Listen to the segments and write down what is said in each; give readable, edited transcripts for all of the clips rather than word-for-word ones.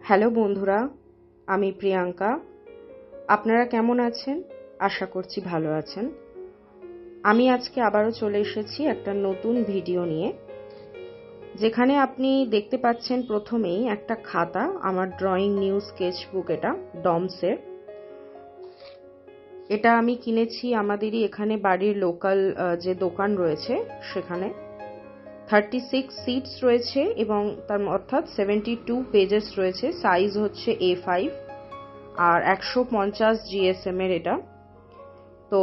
Hello বন্ধুরা, আমি প্রিয়াঙ্কা। আপনারা কেমন আছেন? আশা করছি ভালো আছেন। আমি আজকে আবারও চলে এসেছি একটা নতুন ভিডিও নিয়ে, যেখানে আপনি দেখতে পাচ্ছেন প্রথমেই একটা খাতা, আমার ড্রয়িং নিউ স্কেচ বুক। এটা ডমসের। এটা আমি কিনেছি আমাদেরই এখানে বাড়ির লোকাল যে দোকান রয়েছে সেখানে। 36 সিটস রয়েছে এবং তার অর্থাৎ 72 পেজেস রয়েছে। সাইজ হচ্ছে A5 আর 150 GSM এর এটা। তো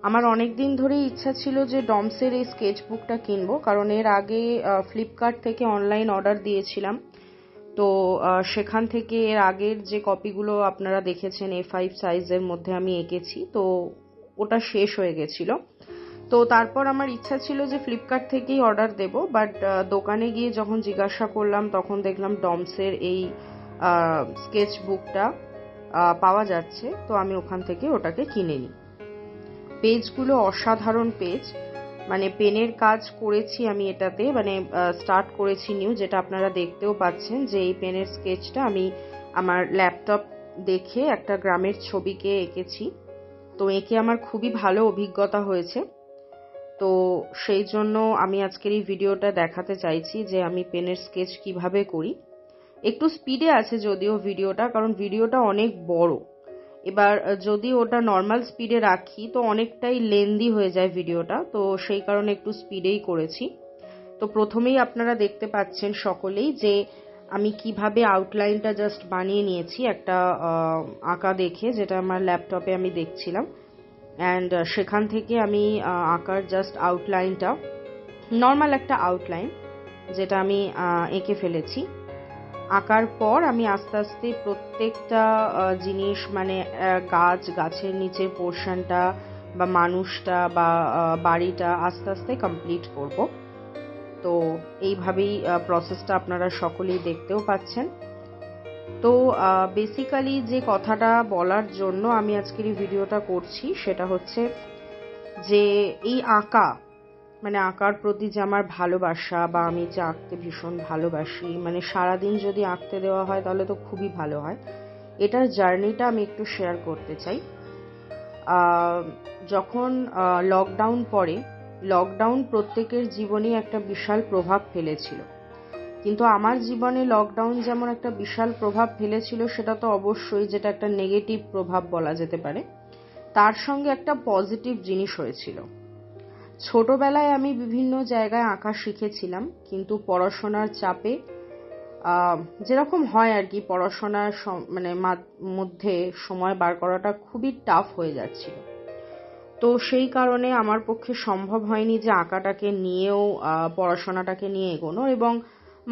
আমার অনেক দিন ধরেই ইচ্ছা ছিল যে ডমসের এই স্কেচ বুকটা কিনবো, কারণ এর আগে ফ্লিপকার্ট থেকে অনলাইন অর্ডার দিয়েছিলাম। তো সেখান থেকে এর আগের যে কপিগুলো আপনারা দেখেছেন A5 সাইজের মধ্যে আমি এঁকেছি, তো ওটা শেষ হয়ে গেছিল। তো তারপর আমার ইচ্ছা ছিল যে ফ্লিপকার্ট থেকেই অর্ডার দেব, বাট দোকানে গিয়ে যখন জিজ্ঞাসা করলাম তখন দেখলাম ডমসের এই স্কেচ বুকটা পাওয়া যাচ্ছে। তো আমি ওখান থেকে ওটাকে কিনে নিই। পেজগুলো অসাধারণ পেজ, মানে পেনের কাজ করেছি আমি এটাতে, মানে স্টার্ট করেছি নিউ, যেটা আপনারা দেখতেও পাচ্ছেন যে এই পেনের স্কেচটা আমি আমার ল্যাপটপ দেখে একটা গ্রামের ছবিকে এঁকেছি। তো এঁকে আমার খুবই ভালো অভিজ্ঞতা হয়েছে। তো সেই জন্য আমি আজকের এই ভিডিওটা দেখাতে চাইছি যে আমি পেনের স্কেচ কিভাবে করি। একটু স্পিডে আছে যদিও ভিডিওটা, কারণ ভিডিওটা অনেক বড়। এবার যদি ওটা নর্মাল স্পিডে রাখি তো অনেকটাই লেন্দি হয়ে যায় ভিডিওটা, তো সেই কারণে একটু স্পিডেই করেছি। তো প্রথমেই আপনারা দেখতে পাচ্ছেন সকলেই যে আমি কিভাবে আউটলাইনটা জাস্ট বানিয়ে নিয়েছি একটা আঁকা দেখে, যেটা আমার ল্যাপটপে আমি দেখছিলাম। অ্যান্ড সেখান থেকে আমি আঁকার জাস্ট আউটলাইনটা, নর্মাল একটা আউটলাইন, যেটা আমি এঁকে ফেলেছি। আঁকার পর আমি আস্তে আস্তে প্রত্যেকটা জিনিস, মানে গাছের নিচের পোর্শনটা বা মানুষটা বা বাড়িটা আস্তে আস্তে কমপ্লিট করব। তো এইভাবেই প্রসেসটা আপনারা সকলেই দেখতেও পাচ্ছেন। তো বেসিক্যালি যে কথাটা বলার জন্য আমি আজকের এই ভিডিওটা করছি সেটা হচ্ছে যে এই আঁকা, মানে আঁকার প্রতি যে আমার ভালোবাসা, বা আমি যে আঁকতে ভীষণ ভালোবাসি, মানে সারাদিন যদি আঁকতে দেওয়া হয় তাহলে তো খুবই ভালো হয়। এটার জার্নিটা আমি একটু শেয়ার করতে চাই। যখন লকডাউন পড়ে, লকডাউন প্রত্যেকের জীবনেই একটা বিশাল প্রভাব ফেলেছিল। কিন্তু আমার জীবনে লকডাউন যেমন একটা বিশাল প্রভাব ফেলেছিল, সেটা তো অবশ্যই, যেটা একটা নেগেটিভ প্রভাব বলা যেতে পারে, তার সঙ্গে একটা পজিটিভ জিনিস হয়েছিল। ছোটবেলায় আমি বিভিন্ন জায়গায় আঁকা শিখেছিলাম, কিন্তু পড়াশোনার চাপে যেরকম হয় আর কি, পড়াশোনার মানে মধ্যে সময় বার করাটা খুবই টাফ হয়ে যাচ্ছিল। তো সেই কারণে আমার পক্ষে সম্ভব হয়নি যে আঁকাটাকে নিয়েও পড়াশোনাটাকে নিয়ে এগোনো, এবং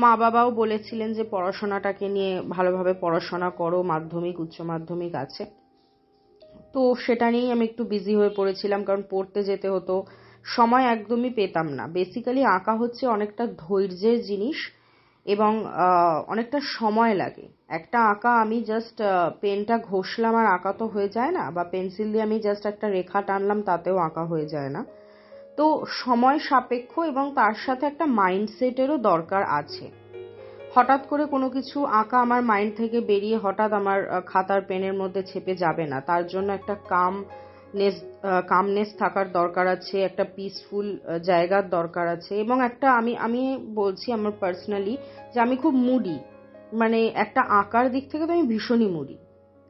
মা বাবাও বলেছিলেন যে পড়াশোনাটাকে নিয়ে ভালোভাবে পড়াশোনা করো, মাধ্যমিক উচ্চ মাধ্যমিক আছে। তো সেটা নিয়েই আমি একটু বিজি হয়ে পড়েছিলাম, কারণ পড়তে যেতে হতো, সময় একদমই পেতাম না। বেসিক্যালি আঁকা হচ্ছে অনেকটা ধৈর্যের জিনিস এবং অনেকটা সময় লাগে। একটা আঁকা আমি জাস্ট পেনটা ঘষলাম আর আঁকা তো হয়ে যায় না, বা পেন্সিল দিয়ে আমি জাস্ট একটা রেখা টানলাম তাতেও আঁকা হয়ে যায় না। তো সময় সাপেক্ষ এবং তার সাথে একটা মাইন্ডসেটেরও দরকার আছে। হঠাৎ করে কোনো কিছু আঁকা আমার মাইন্ড থেকে বেরিয়ে হঠাৎ আমার খাতার পেনের মধ্যে ছেপে যাবে না। তার জন্য একটা কামনেস থাকার দরকার আছে, একটা পিসফুল জায়গার দরকার আছে, এবং একটা আমি বলছি আমার পার্সোনালি যে আমি খুব মুডি, মানে একটা আঁকার দিক থেকে তো আমি ভীষণই মুডি।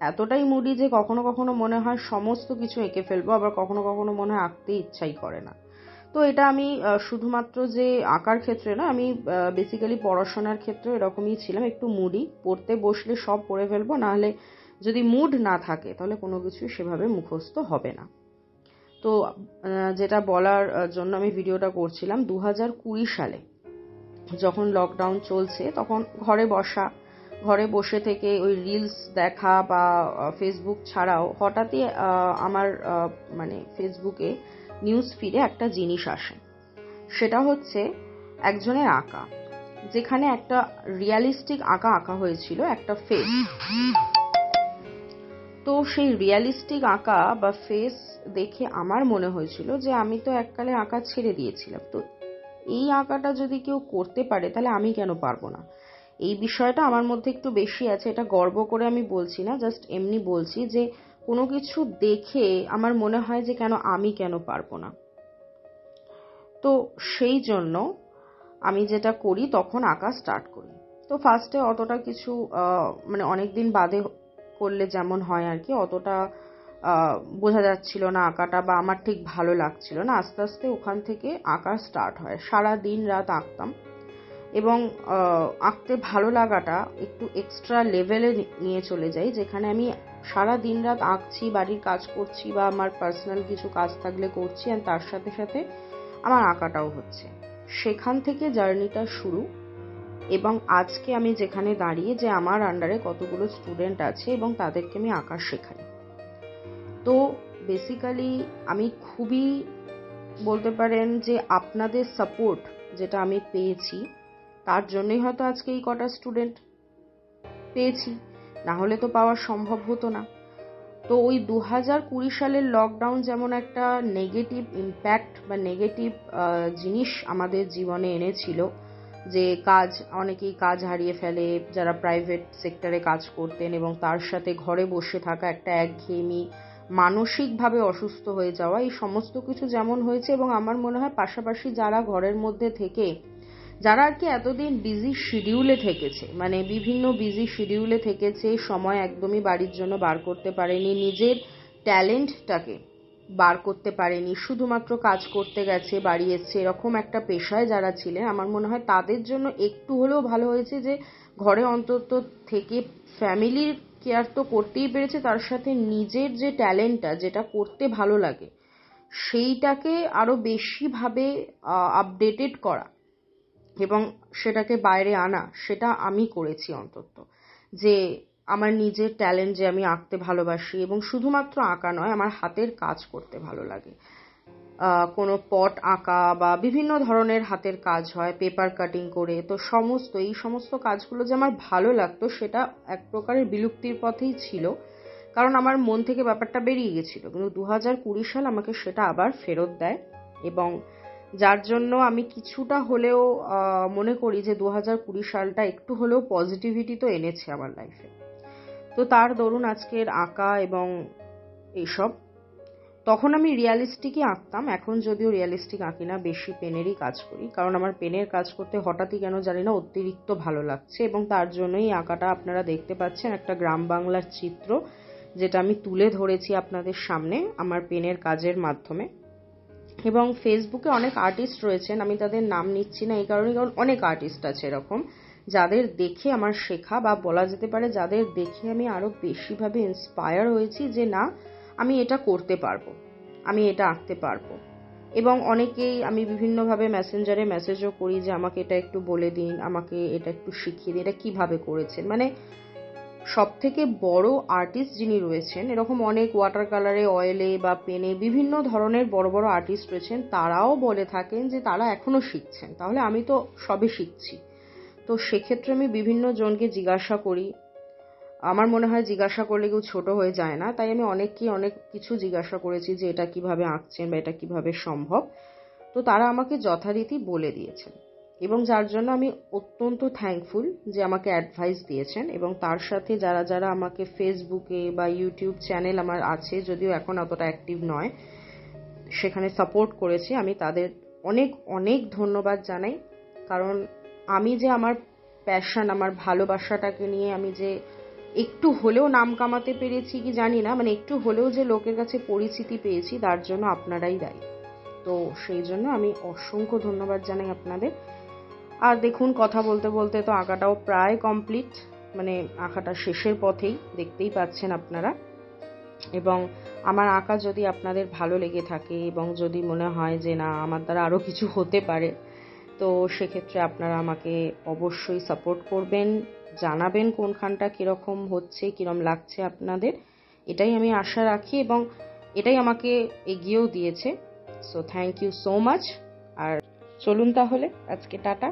এতটাই মুডি যে কখনো কখনো মনে হয় সমস্ত কিছু এঁকে ফেলবো, আবার কখনো কখনো মনে হয় আঁকতে ইচ্ছাই করে না। তো এটা আমি শুধুমাত্র যে আঁকার ক্ষেত্রে না, আমি বেসিক্যালি পড়াশোনার ক্ষেত্রে এরকমই ছিলাম, একটু মুডি। পড়তে বসলে সব পড়ে ফেলবো, নাহলে যদি মুড না থাকে তাহলে কোনো কিছু সেভাবে মুখস্থ হবে না। তো যেটা বলার জন্য আমি ভিডিওটা করছিলাম, 2020 সালে যখন লকডাউন চলছে, তখন ঘরে বসে থেকে ওই রিলস দেখা বা ফেসবুক ছাড়াও হঠাৎই আমার মানে ফেসবুকে নিউজ ফিডে একটা জিনিস আসে। সেটা হচ্ছে একজনের আঁকা, যেখানে একটা রিয়ালিস্টিক আঁকা হয়েছিল, একটা ফেস। তো সেই রিয়ালিস্টিক আঁকা বা ফেস দেখে আমার মনে হয়েছিল যে আমি তো এককালে আঁকা ছেড়ে দিয়েছিলাম, তো এই আঁকাটা যদি কেউ করতে পারে তাহলে আমি কেন পারবো না। এই বিষয়টা আমার মধ্যে একটু বেশি আছে, এটা গর্ব করে আমি বলছি না, জাস্ট এমনি বলছি যে কোনো কিছু দেখে আমার মনে হয় যে আমি কেন পারবো না। তো সেই জন্য আমি যেটা করি তখন আঁকা স্টার্ট করি। তো ফার্স্টে অতটা কিছু মানে অনেকদিন বাদে করলে যেমন হয় আর কি, অতটা বোঝা যাচ্ছিল না আঁকাটা, বা আমার ঠিক ভালো লাগছিল না। আস্তে আস্তে ওখান থেকে আঁকা স্টার্ট হয়। সারা দিন রাত আঁকতাম এবং আঁকতে ভালো লাগাটা একটু এক্সট্রা লেভেলে নিয়ে চলে যাই, যেখানে আমি সারা দিন রাত আঁকছি, বাড়ির কাজ করছি বা আমার পার্সোনাল কিছু কাজ থাকলে করছি, আর তার সাথে সাথে আমার আঁকাটাও হচ্ছে। সেখান থেকে জার্নিটা শুরু। এবং আজকে আমি যেখানে দাঁড়িয়ে, যে আমার আন্ডারে কতগুলো স্টুডেন্ট আছে এবং তাদেরকে আমি আঁকা শেখাই। তো বেসিক্যালি আমি খুবই বলতে পারেন যে আপনাদের সাপোর্ট যেটা আমি পেয়েছি, তার জন্যই হয়তো আজকে এই কটা স্টুডেন্ট পেয়েছি, না হলে তো পাওয়া সম্ভব হতো না। তো ওই 2020 সালের লকডাউন যেমন একটা নেগেটিভ ইম্প্যাক্ট বা নেগেটিভ জিনিস আমাদের জীবনে এনেছিল, যে অনেকেই কাজ হারিয়ে ফেলে যারা প্রাইভেট সেক্টরে কাজ করতেন, এবং তার সাথে ঘরে বসে থাকা একটা একঘেয়েমি, মানসিকভাবে অসুস্থ হয়ে যাওয়া, এই সমস্ত কিছু যেমন হয়েছে। এবং আমার মনে হয় পাশাপাশি যারা ঘরের মধ্যে থেকে, যারা আর কি এতদিন বিজি শিডিউলে থেকেছে, মানে বিভিন্ন বিজি শিডিউলে থেকেছে, সময় একদমই বাড়ির জন্য বার করতে পারেনি, নিজের ট্যালেন্টটাকে বার করতে পারেনি, শুধুমাত্র কাজ করতে গেছে, বাড়ি এসছে, এরকম একটা পেশায় যারা ছিলেন, আমার মনে হয় তাদের জন্য একটু হলেও ভালো হয়েছে যে ঘরে অন্তত থেকে ফ্যামিলির কেয়ার তো করতেই পেরেছে, তার সাথে নিজের যে ট্যালেন্টটা, যেটা করতে ভালো লাগে, সেইটাকে আরো বেশিভাবে আপডেটেড করা এবং সেটাকে বাইরে আনা, সেটা আমি করেছি অন্তত। যে আমার নিজের ট্যালেন্ট, যে আমি আঁকতে ভালোবাসি, এবং শুধুমাত্র আঁকা নয়, আমার হাতের কাজ করতে ভালো লাগে। কোনো পট আঁকা বা বিভিন্ন ধরনের হাতের কাজ হয় পেপার কাটিং করে, তো এই সমস্ত কাজগুলো যে আমার ভালো লাগতো, সেটা এক প্রকারের বিলুপ্তির পথেই ছিল, কারণ আমার মন থেকে ব্যাপারটা বেরিয়ে গেছিল। কিন্তু 2020 সাল আমাকে সেটা আবার ফেরত দেয়, এবং যার জন্য আমি কিছুটা হলেও মনে করি যে 2020 সালটা একটু হলেও পজিটিভিটি তো এনেছে আমার লাইফে। তো তার দরুন আজকের আঁকা এবং এইসব। তখন আমি রিয়ালিস্টিকই আঁকতাম, এখন যদিও রিয়ালিস্টিক আঁকি না, বেশি পেনেরই কাজ করি, কারণ আমার পেনের কাজ করতে হঠাৎই কেন জানি না অতিরিক্ত ভালো লাগছে, এবং তার জন্যই আঁকাটা আপনারা দেখতে পাচ্ছেন, একটা গ্রাম বাংলার চিত্র যেটা আমি তুলে ধরেছি আপনাদের সামনে আমার পেনের কাজের মাধ্যমে। এবং ফেসবুকে অনেক আর্টিস্ট রয়েছেন, আমি তাদের নাম নিচ্ছি না এই কারণে, কারণ অনেক আর্টিস্ট আছে এরকম, যাদের দেখে আমার শেখা, বা বলা যেতে পারে যাদের দেখে আমি আরো বেশিভাবে ইন্সপায়ার হয়েছি যে না, আমি এটা করতে পারবো, আমি এটা আঁকতে পারবো। এবং অনেকেই আমি বিভিন্নভাবে মেসেঞ্জারে মেসেজও করি যে আমাকে এটা একটু বলে দিন, আমাকে এটা একটু শিখিয়ে দিন, এটা কিভাবে করেছেন। মানে সব থেকে বড় আর্টিস্ট যিনি রয়েছেন, এরকম অনেক ওয়াটার কালারে, অয়েলে বা পেনে বিভিন্ন ধরনের বড় বড় আর্টিস্ট রয়েছেন, তারাও বলে থাকেন যে তারা এখনো শিখছেন। তাহলে আমি তো সবে শিখছি। তো সেক্ষেত্রে আমি বিভিন্ন জনকে জিজ্ঞাসা করি, আমার মনে হয় জিজ্ঞাসা করলে কেউ ছোট হয়ে যায় না, তাই আমি অনেককে অনেক কিছু জিজ্ঞাসা করেছি যে এটা কিভাবে আঁকছেন বা এটা কিভাবে সম্ভব। তো তারা আমাকে যথারীতি বলে দিয়েছেন, এবং যার জন্য আমি অত্যন্ত থ্যাঙ্কফুল যে আমাকে অ্যাডভাইস দিয়েছেন। এবং তার সাথে যারা যারা আমাকে ফেসবুকে বা ইউটিউব চ্যানেল আমার আছে, যদিও এখন অতটা অ্যাক্টিভ নয়, সেখানে সাপোর্ট করেছে, আমি তাদের অনেক অনেক ধন্যবাদ জানাই। কারণ আমি যে আমার প্যাশন, আমার ভালোবাসাটাকে নিয়ে আমি যে একটু হলেও নাম কামাতে পেরেছি কি জানি না, মানে একটু হলেও যে লোকের কাছে পরিচিতি পেয়েছি, তার জন্য আপনারাই দায়ী। তো সেই জন্য আমি অসংখ্য ধন্যবাদ জানাই আপনাদের। আর দেখুন, কথা বলতে বলতে তো আঁকাটাও প্রায় কমপ্লিট, মানে আঁকাটা শেষের পথেই, দেখতেই পাচ্ছেন আপনারা। এবং আমার আঁকা যদি আপনাদের ভালো লেগে থাকে, এবং যদি মনে হয় যে না আমার দ্বারা আরও কিছু হতে পারে, তো সেক্ষেত্রে আপনারা আমাকে অবশ্যই সাপোর্ট করবেন, জানাবেন কোনখানটা কীরকম হচ্ছে, কীরকম লাগছে আপনাদের, এটাই আমি আশা রাখি, এবং এটাই আমাকে এগিয়েও দিয়েছে। So thank you so much. আর চলুন তাহলে আজকে টাটা।